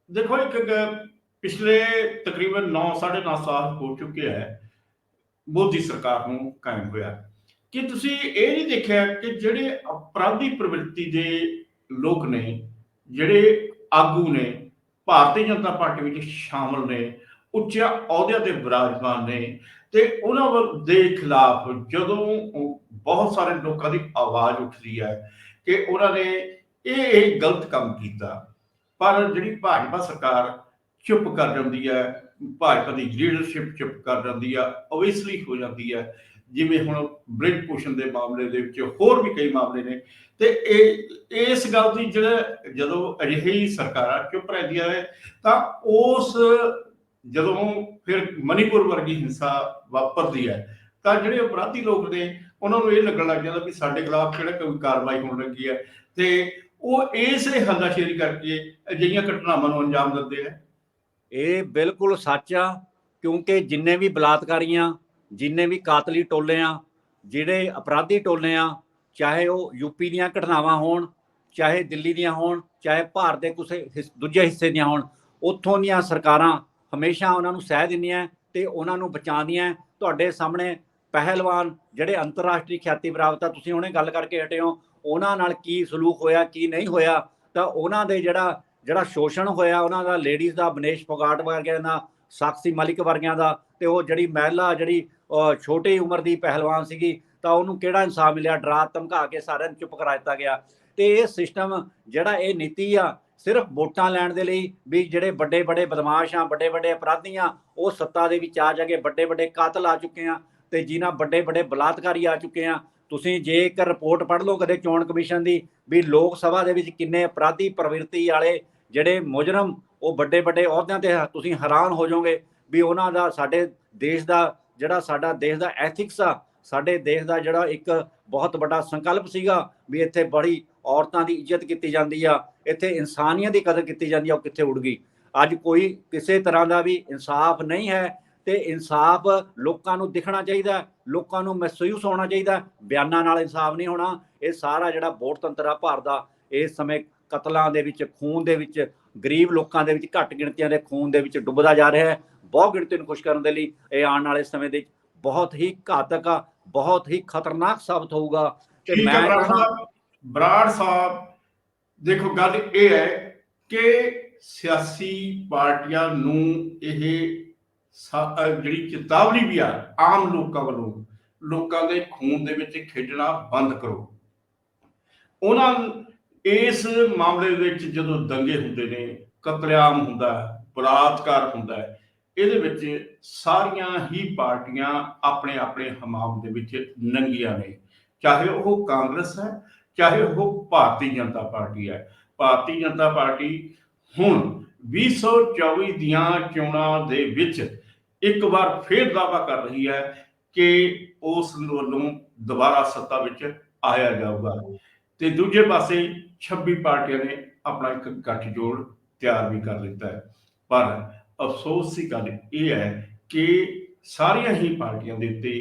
ਦੇਖੋ ਇੱਕ ਪਿਛਲੇ ਤਕਰੀਬਨ 9 9.5 ਸਾਲ ਹੋ ਚੁੱਕੇ ਹੈ ਮੋਦੀ ਸਰਕਾਰ ਨੂੰ ਕਾਇਮ ਹੋਇਆ, ਕਿ ਤੁਸੀਂ ਇਹ ਨਹੀਂ ਦੇਖਿਆ ਕਿ ਜਿਹੜੇ ਅਪਰਾਧੀ ਪ੍ਰਵਿਰਤੀ ਦੇ ਲੋਕ ਨੇ, ਜਿਹੜੇ ਆਗੂ ਨੇ, ਭਾਰਤੀ ਜਨਤਾ ਪਾਰਟੀ ਵਿੱਚ ਸ਼ਾਮਲ ਨੇ, ਉੱਚ ਅਹੁਦਿਆਂ ਤੇ ਵਿਰਾਜਮਾਨ ਨੇ, ਤੇ ਉਹਨਾਂ ਦੇ ਖਿਲਾਫ ਜਦੋਂ ਬਹੁਤ ਸਾਰੇ ਲੋਕਾਂ ਦੀ ਆਵਾਜ਼ ਉੱਠਦੀ ਹੈ ਕਿ ਉਹਨਾਂ ਨੇ ਇਹ ਗਲਤ ਕੰਮ ਕੀਤਾ, ਪਰ ਜਿਹੜੀ ਭਾਜਪਾ ਸਰਕਾਰ ਚੁੱਪ ਕਰ ਜਾਂਦੀ ਹੈ, ਭਾਜਪਾ ਦੀ ਲੀਡਰਸ਼ਿਪ ਚੁੱਪ ਕਰ ਜਾਂਦੀ ਆ, ਓਬਵੀਅਸਲੀ ਹੋ ਜਾਂਦੀ ਹੈ। ਜਿਵੇਂ ਹੁਣ ਬ੍ਰਿਜ ਭੂਸ਼ਣ ਦੇ ਮਾਮਲੇ ਦੇ ਵਿੱਚ ਹੋਰ ਵੀ ਕਈ ਮਾਮਲੇ ਨੇ, ਤੇ ਇਸ ਗੱਲ ਦੀ ਜਦੋਂ ਅਜਿਹੀ ਸਰਕਾਰਾਂ ਚੁੱਪ ਰਹਿੰਦੀਆਂ ਨੇ, ਤਾਂ ਉਸ ਜਦੋਂ ਫਿਰ ਮਨੀਪੁਰ ਵਰਗੀ ਹਿੰਸਾ ਵਾਪਰਦੀ ਹੈ, ਤਾਂ ਜਿਹੜੇ ਅਪਰਾਧੀ ਲੋਕ ਨੇ ਉਹਨਾਂ ਨੂੰ ਇਹ ਲੱਗਣ ਲੱਗ ਜਾਂਦਾ ਵੀ ਸਾਡੇ ਖਿਲਾਫ ਕਿਹੜਾ ਕੋਈ ਕਾਰਵਾਈ ਹੋਣ ਲੱਗੀ ਹੈ, ਤੇ ਉਹ ਇਸੇ ਹੱਲਾਸ਼ੇਰੀ ਕਰਕੇ ਅਜਿਹੀਆਂ ਘਟਨਾਵਾਂ ਨੂੰ ਅੰਜਾਮ ਦਿੰਦੇ ਹੈ। ਇਹ ਬਿਲਕੁਲ ਸੱਚ ਆ, ਕਿਉਂਕਿ ਜਿੰਨੇ ਵੀ ਬਲਾਤਕਾਰੀਆਂ, ਜਿੰਨੇ ਵੀ ਕਾਤਲੀ ਟੋਲੇ ਆ, ਜਿਹੜੇ ਅਪਰਾਧੀ ਟੋਲੇ ਆ, ਚਾਹੇ ਉਹ ਯੂਪੀ ਦੀਆਂ ਘਟਨਾਵਾਂ ਹੋਣ, ਚਾਹੇ ਦਿੱਲੀ ਦੀਆਂ ਹੋਣ, ਚਾਹੇ ਭਾਰਤ ਦੇ ਕਿਸੇ ਦੂਜੇ ਹਿੱਸੇ ਦੀਆਂ ਹੋਣ, ਉੱਥੋਂ ਦੀਆਂ ਸਰਕਾਰਾਂ ਹਮੇਸ਼ਾ ਉਹਨਾਂ ਨੂੰ ਸਹਿ ਦਿੰਦੀਆਂ ਤੇ ਉਹਨਾਂ ਨੂੰ ਬਚਾਉਂਦੀਆਂ। ਤੁਹਾਡੇ ਸਾਹਮਣੇ ਪਹਿਲਵਾਨ ਜਿਹੜੇ ਅੰਤਰਰਾਸ਼ਟਰੀ ਖਿਆਤੀ ਪ੍ਰਾਪਤ ਆ, ਤੁਸੀਂ ਹੁਣੇ ਗੱਲ ਕਰਕੇ ਹਟੇ ਹੋ, ਉਹਨਾਂ ਨਾਲ ਕੀ ਸਲੂਕ ਹੋਇਆ, ਕੀ ਨਹੀਂ ਹੋਇਆ, ਤਾਂ ਉਹਨਾਂ ਦੇ ਜਿਹੜਾ ਸ਼ੋਸ਼ਣ ਹੋਇਆ ਉਹਨਾਂ ਦਾ, ਲੇਡੀਜ਼ ਦਾ, ਬਨੇਸ਼ ਫੋਗਾਟ ਵਰਗਿਆਂ ਦਾ, ਸਾਕਸ਼ੀ ਮਲਿਕ ਵਰਗਿਆਂ ਦਾ, ਤੇ ਉਹ ਜਿਹੜੀ ਮਹਿਲਾ ਜਿਹੜੀ ਛੋਟੀ ਉਮਰ ਦੀ ਪਹਿਲਵਾਨ ਸੀਗੀ, ਤਾਂ ਉਹਨੂੰ ਕਿਹੜਾ ਇਨਸਾਫ ਮਿਲਿਆ? ਡਰਾ ਧਮਕਾ ਕੇ ਸਾਰਿਆਂ ਨੂੰ ਚੁੱਪ ਕਰਾ ਦਿੱਤਾ ਗਿਆ। ਤੇ ਇਹ ਸਿਸਟਮ ਜਿਹੜਾ ਇਹ ਨੀਤੀ ਆ, ਸਿਰਫ ਵੋਟਾਂ ਲੈਣ ਦੇ ਲਈ, ਵੀ ਜਿਹੜੇ ਵੱਡੇ ਵੱਡੇ ਬਦਮਾਸ਼ ਆ, ਵੱਡੇ ਵੱਡੇ ਅਪਰਾਧੀ ਆ, ਉਹ ਸੱਤਾ ਦੇ ਵਿੱਚ ਆ ਜਾ ਕੇ ਵੱਡੇ ਵੱਡੇ ਕਾਤਲ ਆ ਚੁੱਕੇ ਆ, ਤੇ ਜਿਨ੍ਹਾਂ ਵੱਡੇ ਵੱਡੇ ਬਲਾਤਕਾਰੀ ਆ ਚੁੱਕੇ ਆ। ਤੁਸੀਂ ਜੇ ਇੱਕ ਰਿਪੋਰਟ ਪੜ੍ਹ ਲਓ ਕਦੇ ਚੋਣ ਕਮਿਸ਼ਨ ਦੀ, ਵੀ ਲੋਕ ਸਭਾ ਦੇ ਵਿੱਚ ਕਿੰਨੇ ਅਪਰਾਧੀ ਪ੍ਰਵਿਰਤੀ ਵਾਲੇ ਜਿਹੜੇ ਮੁਜਰਮ ਉਹ ਵੱਡੇ ਵੱਡੇ ਅਹੁਦਿਆਂ ਤੇ, ਤੁਸੀਂ ਹੈਰਾਨ ਹੋ ਜਾਓਗੇ ਵੀ ਉਹਨਾਂ ਦਾ ਸਾਡੇ ਦੇਸ਼ ਦਾ ਸਾਡਾ ਦੇਸ਼ ਦਾ ਐਥਿਕਸ ਆ, ਸਾਡੇ ਦੇਸ਼ ਦਾ ਜਿਹੜਾ ਇੱਕ ਬਹੁਤ ਵੱਡਾ ਸੰਕਲਪ ਸੀਗਾ ਵੀ ਇੱਥੇ ਬੜੀ ਔਰਤਾਂ ਦੀ ਇੱਜ਼ਤ ਕੀਤੀ ਜਾਂਦੀ ਆ, ਇੱਥੇ ਇਨਸਾਨੀਅਤ ਦੀ ਕਦਰ ਕੀਤੀ ਜਾਂਦੀ ਆ, ਉਹ ਕਿੱਥੇ ਉੱਡ ਗਈ। ਅੱਜ ਕੋਈ ਕਿਸੇ ਤਰ੍ਹਾਂ ਦਾ ਵੀ ਇਨਸਾਫ ਨਹੀਂ ਹੈ, ਤੇ ਇਨਸਾਫ ਲੋਕਾਂ ਨੂੰ ਦਿਖਣਾ ਚਾਹੀਦਾ, ਲੋਕਾਂ ਨੂੰ ਮਹਿਸੂਸ ਹੋਣਾ ਚਾਹੀਦਾ, ਬਿਆਨਾਂ ਨਾਲ ਇਨਸਾਫ ਨਹੀਂ ਹੋਣਾ। ਇਹ ਸਾਰਾ ਜਿਹੜਾ ਵੋਟ ਤੰਤਰ ਆ ਭਾਰਤ ਦਾ, ਇਸ ਸਮੇਂ ਕਤਲਾਂ ਦੇ ਵਿੱਚ, ਖੂਨ ਦੇ ਵਿੱਚ, ਗਰੀਬ ਲੋਕਾਂ ਦੇ ਵਿੱਚ, ਘੱਟ ਗਿਣਤੀਆਂ ਦੇ ਖੂਨ ਦੇ ਵਿੱਚ ਡੁੱਬਦਾ ਜਾ ਰਿਹਾ ਹੈ। ਬਹੁਤ ਗਿਣਤੀ ਨੂੰ ਖੁਸ਼ ਕਰਨ ਦੇ ਲਈ ਇਹ ਆਉਣ ਵਾਲੇ ਸਮੇਂ ਦੇ ਬਹੁਤ ਹੀ ਘਾਤਕ ਆ, ਬਹੁਤ ਹੀ ਖਤਰਨਾਕ ਸਾਬਤ ਹੋਊਗਾ। ਤੇ ਮੈਂ ਬਰਾੜ ਸਾਹਿਬ ਦੇਖੋ, ਗੱਲ ਇਹ ਹੈ ਕਿ ਸਿਆਸੀ ਪਾਰਟੀਆਂ ਨੂੰ ਇਹ ਜਿਹੜੀ ਚੇਤਾਵਨੀ ਵੀ ਆ ਆਮ ਲੋਕਾਂ ਵੱਲੋਂ, ਲੋਕਾਂ ਦੇ ਖੂਨ ਦੇ ਵਿੱਚ ਖੇਡਣਾ ਬੰਦ ਕਰੋ। ਉਹਨਾਂ ਇਸ ਮਾਮਲੇ ਵਿੱਚ ਜਦੋਂ ਦੰਗੇ ਹੁੰਦੇ ਨੇ, ਕਤਲੇਆਮ ਹੁੰਦਾ, ਬਲਾਤਕਾਰ ਹੁੰਦਾ, ਇਹਦੇ ਵਿੱਚ ਸਾਰੀਆਂ ਹੀ ਪਾਰਟੀਆਂ ਆਪਣੇ ਆਪਣੇ ਹਮਾਮ ਦੇ ਵਿੱਚ ਨੰਗੀਆਂ ਨੇ, ਚਾਹੇ ਉਹ ਕਾਂਗਰਸ ਹੈ, ਚਾਹੇ ਉਹ ਭਾਰਤੀ ਜਨਤਾ ਪਾਰਟੀ ਹੈ। ਭਾਰਤੀ ਜਨਤਾ ਪਾਰਟੀ ਹੁਣ 2024 ਦੀਆਂ ਚੋਣਾਂ ਦੇ ਵਿੱਚ ਇੱਕ ਵਾਰ ਫੇਰ ਦਾਅਵਾ ਕਰ ਰਹੀ ਹੈ ਕਿ ਉਸ ਵੱਲੋਂ ਦੁਬਾਰਾ ਸੱਤਾ ਵਿੱਚ ਆਇਆ ਜਾਊਗਾ, ਤੇ ਦੂਜੇ ਪਾਸੇ 26 ਪਾਰਟੀਆਂ ਨੇ ਆਪਣਾ ਇੱਕ ਗੱਠਜੋੜ ਤਿਆਰ ਵੀ ਕਰ ਲਿੱਤਾ ਹੈ। ਪਰ ਅਫਸੋਸ ਦੀ ਗੱਲ ਇਹ ਹੈ ਕਿ ਸਾਰੀਆਂ ਹੀ ਪਾਰਟੀਆਂ ਦੇ ਉੱਤੇ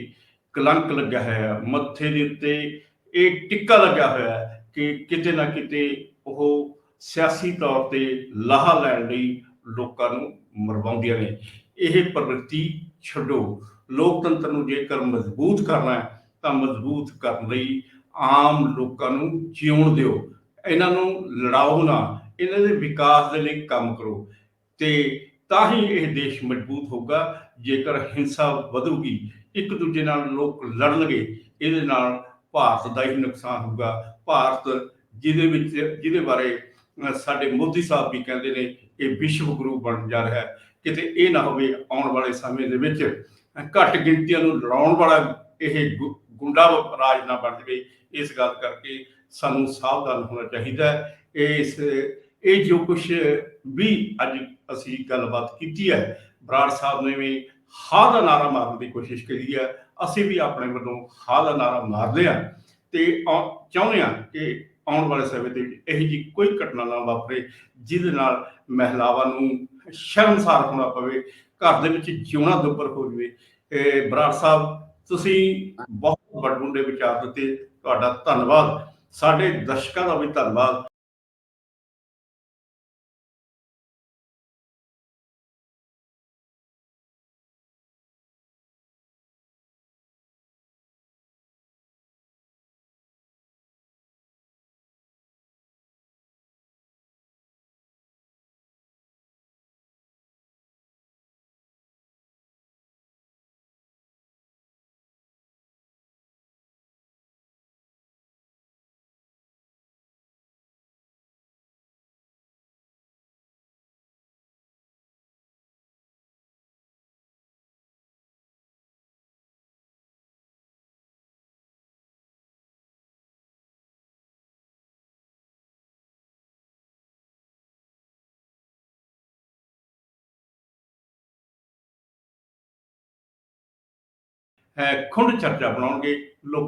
ਕਲੰਕ ਲੱਗਿਆ ਹੋਇਆ, ਮੱਥੇ ਦੇ ਉੱਤੇ ਇਹ ਟਿੱਕਾ ਲੱਗਿਆ ਹੋਇਆ ਹੈ ਕਿ ਕਿਤੇ ਨਾ ਕਿਤੇ ਉਹ ਸਿਆਸੀ ਤੌਰ ਤੇ ਲਾਹਾ ਲੈਣ ਲਈ ਲੋਕਾਂ ਨੂੰ ਮਰਵਾਉਂਦੀਆਂ ਨੇ। ਇਹ ਪ੍ਰਵਿਰਤੀ ਛੱਡੋ। ਲੋਕਤੰਤਰ ਨੂੰ ਜੇਕਰ ਮਜ਼ਬੂਤ ਕਰਨਾ ਹੈ ਤਾਂ ਮਜ਼ਬੂਤ ਕਰਨ ਲਈ ਆਮ ਲੋਕਾਂ ਨੂੰ ਜਿਉਣ ਦਿਓ, ਇਹਨਾਂ ਨੂੰ ਲੜਾਓ ਨਾ, ਇਹਨਾਂ ਦੇ ਵਿਕਾਸ ਦੇ ਲਈ ਕੰਮ ਕਰੋ, ਤੇ ਤਾਂ ਹੀ ਇਹ ਦੇਸ਼ ਮਜ਼ਬੂਤ ਹੋਊਗਾ। ਜੇਕਰ ਹਿੰਸਾ ਵਧੂਗੀ, ਇੱਕ ਦੂਜੇ ਨਾਲ ਲੋਕ ਲੜਨਗੇ, ਇਹਦੇ ਨਾਲ ਭਾਰਤ ਦਾ ਹੀ ਨੁਕਸਾਨ ਹੋਊਗਾ। ਭਾਰਤ ਜਿਹਦੇ ਬਾਰੇ ਸਾਡੇ ਮੋਦੀ ਸਾਹਿਬ ਵੀ ਕਹਿੰਦੇ ਨੇ ਇਹ ਵਿਸ਼ਵ ਗੁਰੂ ਬਣਨ ਜਾ ਰਿਹਾ ਹੈ, ਕਿਤੇ ਇਹ ਨਾ ਹੋਵੇ ਆਉਣ ਵਾਲੇ ਸਮੇਂ ਦੇ ਵਿੱਚ ਘੱਟ ਗਿਣਤੀਆਂ ਨੂੰ ਲੜਾਉਣ ਵਾਲਾ ਇਹ ਗੁੰਡਾ ਰਾਜ ਨਾ ਬਣ ਜਾਵੇ। ਇਸ ਗੱਲ ਕਰਕੇ ਸਾਨੂੰ ਸਾਵਧਾਨ ਹੋਣਾ ਚਾਹੀਦਾ ਹੈ। ਇਹ ਜੋ ਕੁਛ ਵੀ ਅੱਜ ਅਸੀਂ ਗੱਲਬਾਤ ਕੀਤੀ ਹੈ, ਬਰਾੜ ਸਾਹਿਬ ਨੇ ਵੀ ਹਾਂ ਦਾ ਨਾਰਾ ਮਾਰਨ ਦੀ ਕੋਸ਼ਿਸ਼ ਕਰੀ ਹੈ, ਅਸੀਂ ਵੀ ਆਪਣੇ ਵੱਲੋਂ ਹਾਂ ਦਾ ਨਾਰਾ ਮਾਰਦੇ ਹਾਂ ਤੇ ਚਾਹੁੰਦੇ ਹਾਂ ਕਿ ਆਉਣ ਵਾਲੇ ਸਮੇਂ ਦੇ ਵਿੱਚ ਇਹੋ ਜਿਹੀ ਕੋਈ ਘਟਨਾ ਨਾ ਵਾਪਰੇ ਜਿਹਦੇ ਨਾਲ ਮਹਿਲਾਵਾਂ ਨੂੰ ਸ਼ਰਮਸਾਰ ਹੋਣਾ ਪਵੇ, ਘਰ ਦੇ ਵਿੱਚ ਜਿਉਣਾ ਦੁੱਭਰ ਹੋ ਜਾਵੇ। ਬਰਾੜ ਸਾਹਿਬ, ਤੁਸੀਂ ਬਹੁਤ ਵੱਡਮੁੱਲੇ ਵਿਚਾਰ ਦਿੱਤੇ, ਤੁਹਾਡਾ ਧੰਨਵਾਦ। ਸਾਡੇ ਦਰਸ਼ਕਾਂ ਦਾ ਵੀ ਧੰਨਵਾਦ। ਖੁੰਡ ਚਰਚਾ ਬਣਾਉਣਗੇ ਲੋਕ।